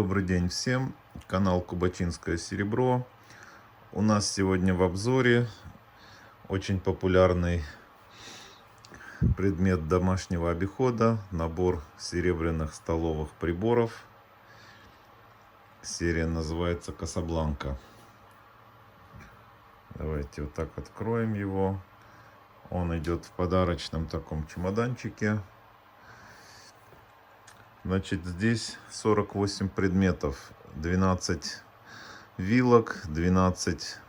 Добрый день всем, канал Кубатинское серебро. У нас сегодня в обзоре очень популярный предмет домашнего обихода, набор серебряных столовых приборов. Серия называется Касабланка. Давайте вот так откроем его. Он идет в подарочном таком чемоданчике. Значит, здесь 48 предметов, 12 вилок, 12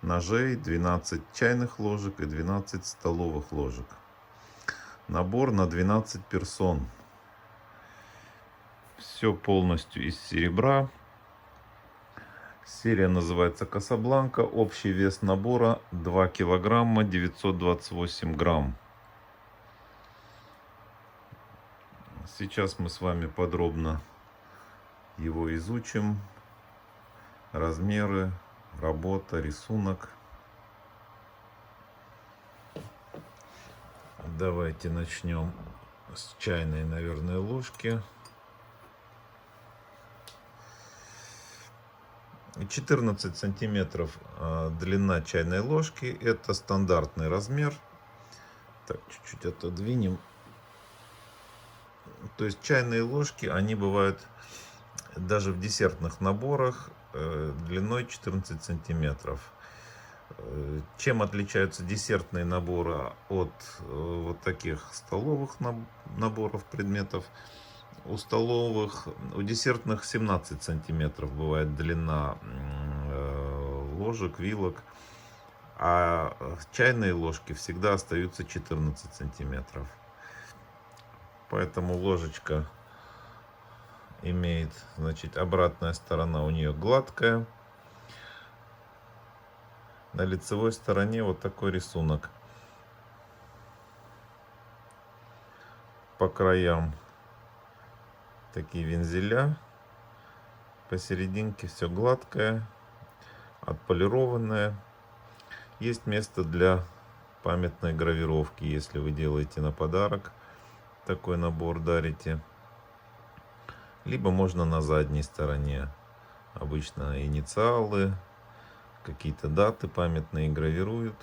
ножей, 12 чайных ложек и 12 столовых ложек. Набор на 12 персон. Все полностью из серебра. Серия называется Касабланка. Общий вес набора 2 килограмма 928 грамм. Сейчас мы с вами подробно его изучим. Размеры, работа, рисунок. Давайте начнем с чайной, наверное, ложки. 14 сантиметров длина чайной ложки. Это стандартный размер. Так, чуть-чуть отодвинем. То есть чайные ложки, они бывают даже в десертных наборах длиной 14 сантиметров. Чем отличаются десертные наборы от вот таких столовых наборов предметов? У десертных 17 сантиметров бывает длина ложек, вилок, а чайные ложки всегда остаются 14 сантиметров. Поэтому ложечка имеет, значит, обратная сторона у нее гладкая. На лицевой стороне вот такой рисунок. По краям такие вензеля. Посерединке все гладкое, отполированное. Есть место для памятной гравировки, если вы делаете на подарок. Такой набор дарите. Либо можно на задней стороне. Обычно инициалы, какие-то даты памятные гравируют.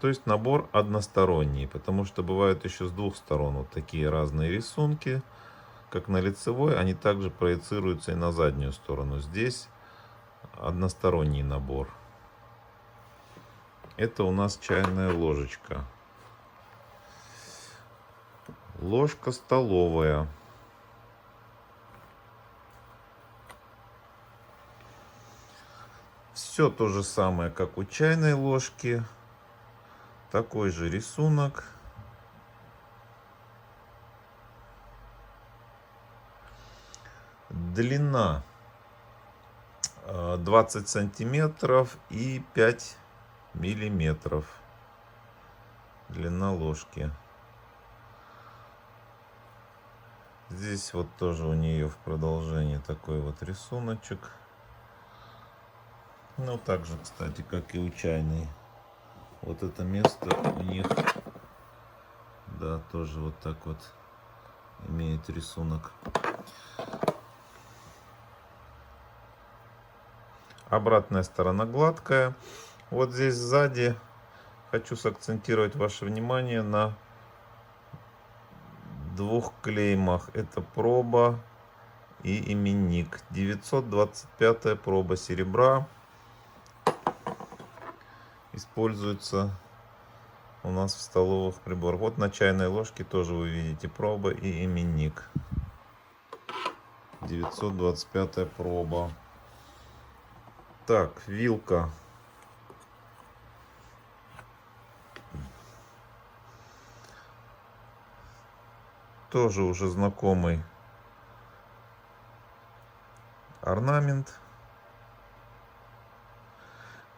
То есть набор односторонний, потому что бывают еще с двух сторон вот такие разные рисунки. Как на лицевой, они также проецируются и на заднюю сторону. Здесь односторонний набор. Это у нас чайная ложечка. Ложка столовая. Все то же самое, как у чайной ложки. Такой же рисунок. Длина 20 сантиметров и 5 миллиметров. Длина ложки. Здесь вот тоже у нее в продолжении такой вот рисуночек. Ну, так же, кстати, как и у чайной. Вот это место у них, да, тоже вот так вот имеет рисунок. Обратная сторона гладкая. Вот здесь сзади хочу сакцентировать ваше внимание на двух клеймах. Это проба и именник. 925-я проба серебра. Используется у нас в столовых приборах. Вот на чайной ложке тоже вы видите проба и именник. 925-я проба. Так, вилка. Тоже уже знакомый орнамент.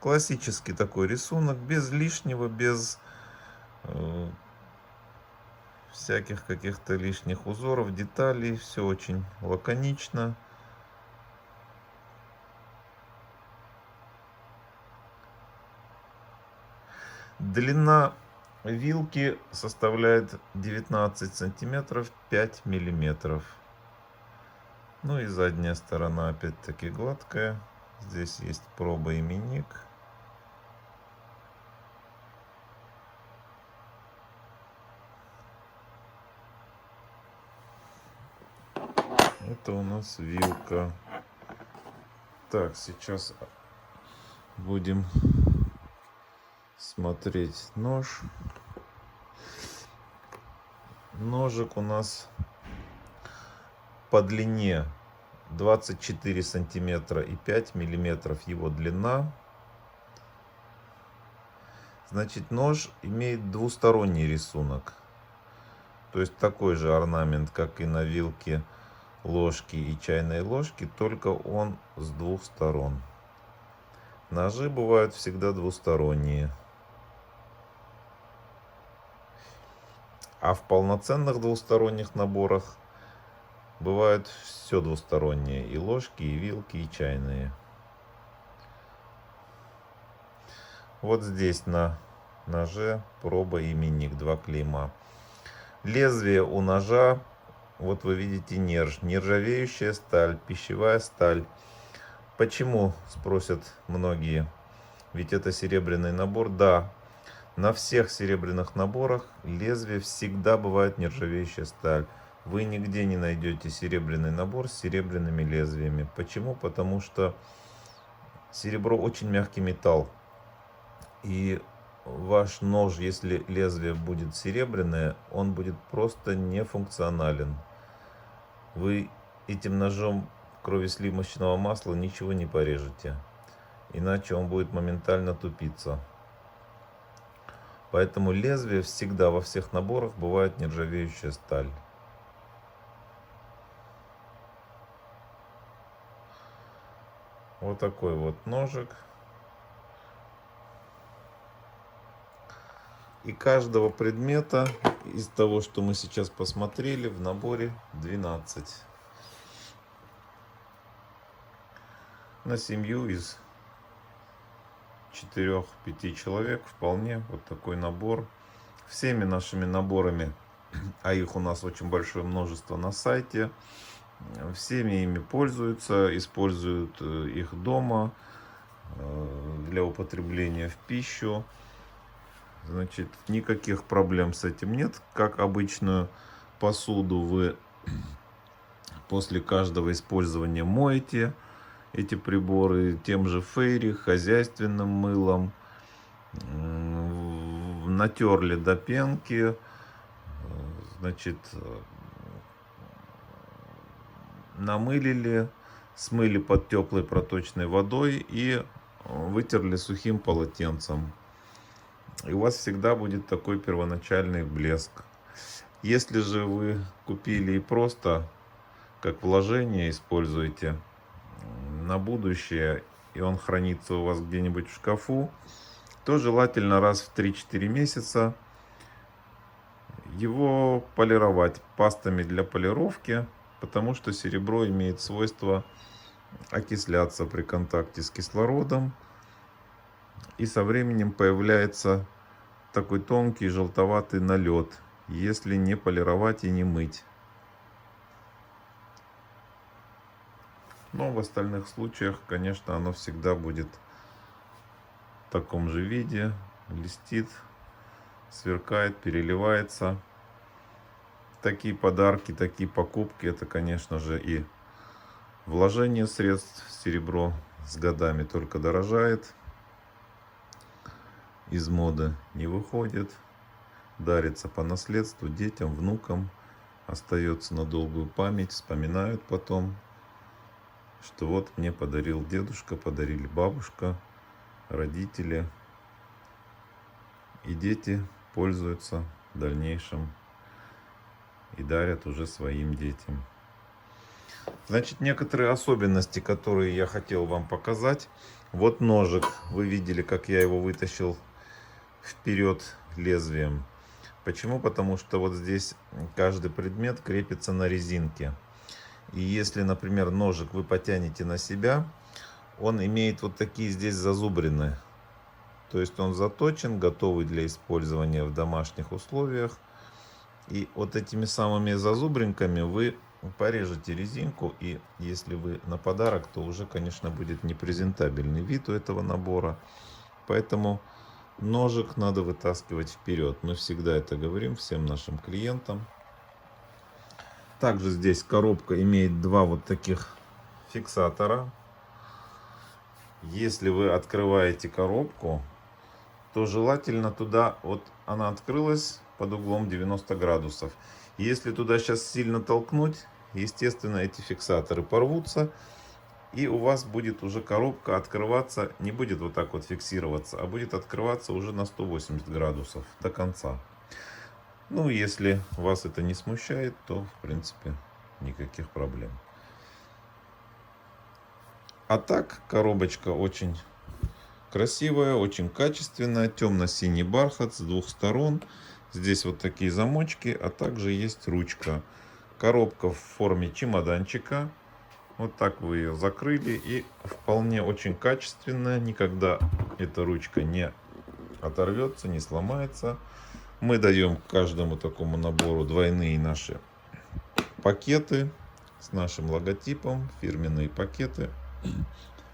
Классический такой рисунок, без лишнего, без всяких каких-то лишних узоров, деталей. Все очень лаконично. Длина вилки составляет 19 сантиметров 5 миллиметров. Ну и задняя сторона опять-таки гладкая. Здесь есть пробоименник. Это у нас вилка. Так, сейчас будем смотреть нож. Ножик у нас по длине 24 сантиметра и 5 миллиметров его длина. Значит, нож имеет двусторонний рисунок. То есть такой же орнамент, как и на вилке, ложки и чайной ложки, только он с двух сторон. Ножи бывают всегда двусторонние. А в полноценных двусторонних наборах бывают все двусторонние. И ложки, и вилки, и чайные. Вот здесь на ноже пробоименник, 2 клейма. Лезвие у ножа, вот вы видите нержавеющая сталь, пищевая сталь. Почему, спросят многие, ведь это серебряный набор. Да, на всех серебряных наборах лезвие всегда бывает нержавеющая сталь. Вы нигде не найдете серебряный набор с серебряными лезвиями. Почему? Потому что серебро очень мягкий металл. И ваш нож, если лезвие будет серебряное, он будет просто нефункционален. Вы этим ножом в крови сливочного масла ничего не порежете. Иначе он будет моментально тупиться. Поэтому лезвие всегда во всех наборах бывает нержавеющая сталь. Вот такой вот ножик. И каждого предмета из того, что мы сейчас посмотрели, в наборе 12. На семью из 4-5 человек вполне вот такой набор. Всеми нашими наборами, а их у нас очень большое множество на сайте, всеми ими пользуются, используют их дома для употребления в пищу. Значит, никаких проблем с этим нет. Как обычную посуду вы после каждого использования моете эти приборы тем же фейри, хозяйственным мылом, натерли до пенки, значит, намылили, смыли под теплой проточной водой и вытерли сухим полотенцем. И у вас всегда будет такой первоначальный блеск. Если же вы купили и просто как вложение используете на будущее, и он хранится у вас где-нибудь в шкафу, то желательно раз в 3-4 месяца его полировать пастами для полировки, потому что серебро имеет свойство окисляться при контакте с кислородом, и со временем появляется такой тонкий желтоватый налет, если не полировать и не мыть. Но в остальных случаях, конечно, оно всегда будет в таком же виде, блестит, сверкает, переливается. Такие подарки, такие покупки, это, конечно же, и вложение средств в серебро с годами только дорожает, из моды не выходит, дарится по наследству детям, внукам, остается на долгую память, вспоминают потом, что вот мне подарил дедушка, подарили бабушка, родители. И дети пользуются в дальнейшем и дарят уже своим детям. Значит, некоторые особенности, которые я хотел вам показать. Вот ножик. Вы видели, как я его вытащил вперед лезвием. Почему? Потому что вот здесь каждый предмет крепится на резинке. И если, например, ножик вы потянете на себя, он имеет вот такие здесь зазубрины. То есть он заточен, готовый для использования в домашних условиях. И вот этими самыми зазубринками вы порежете резинку, и если вы на подарок, то уже, конечно, будет непрезентабельный вид у этого набора. Поэтому ножик надо вытаскивать вперед. Мы всегда это говорим всем нашим клиентам. Также здесь коробка имеет два вот таких фиксатора. Если вы открываете коробку, то желательно туда, вот она открылась под углом 90 градусов. Если туда сейчас сильно толкнуть, естественно, эти фиксаторы порвутся, и у вас будет уже коробка открываться, не будет вот так вот фиксироваться, а будет открываться уже на 180 градусов до конца. Ну, если вас это не смущает, то, в принципе, никаких проблем. А так, коробочка очень красивая, очень качественная, темно-синий бархат с двух сторон. Здесь вот такие замочки, а также есть ручка. Коробка в форме чемоданчика. Вот так вы ее закрыли, и вполне очень качественная. Никогда эта ручка не оторвется, не сломается. Мы даем каждому такому набору двойные наши пакеты с нашим логотипом, фирменные пакеты.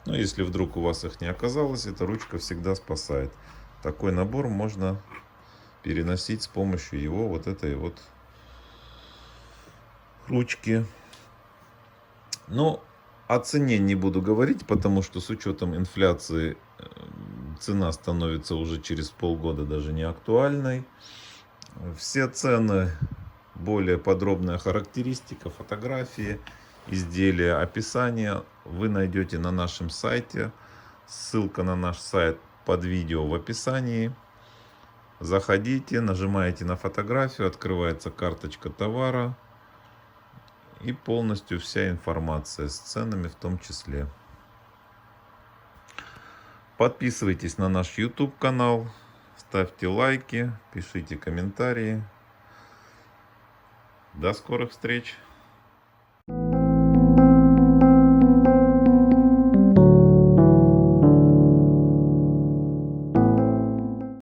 Но если вдруг у вас их не оказалось, эта ручка всегда спасает. Такой набор можно переносить с помощью его вот этой вот ручки. Но о цене не буду говорить, потому что с учетом инфляции цена становится уже через полгода даже не актуальной. Все цены, более подробная характеристика, фотографии, изделия, описание вы найдете на нашем сайте. Ссылка на наш сайт под видео в описании. Заходите, нажимаете на фотографию, открывается карточка товара и полностью вся информация с ценами в том числе. Подписывайтесь на наш YouTube канал, ставьте лайки, пишите комментарии. До скорых встреч!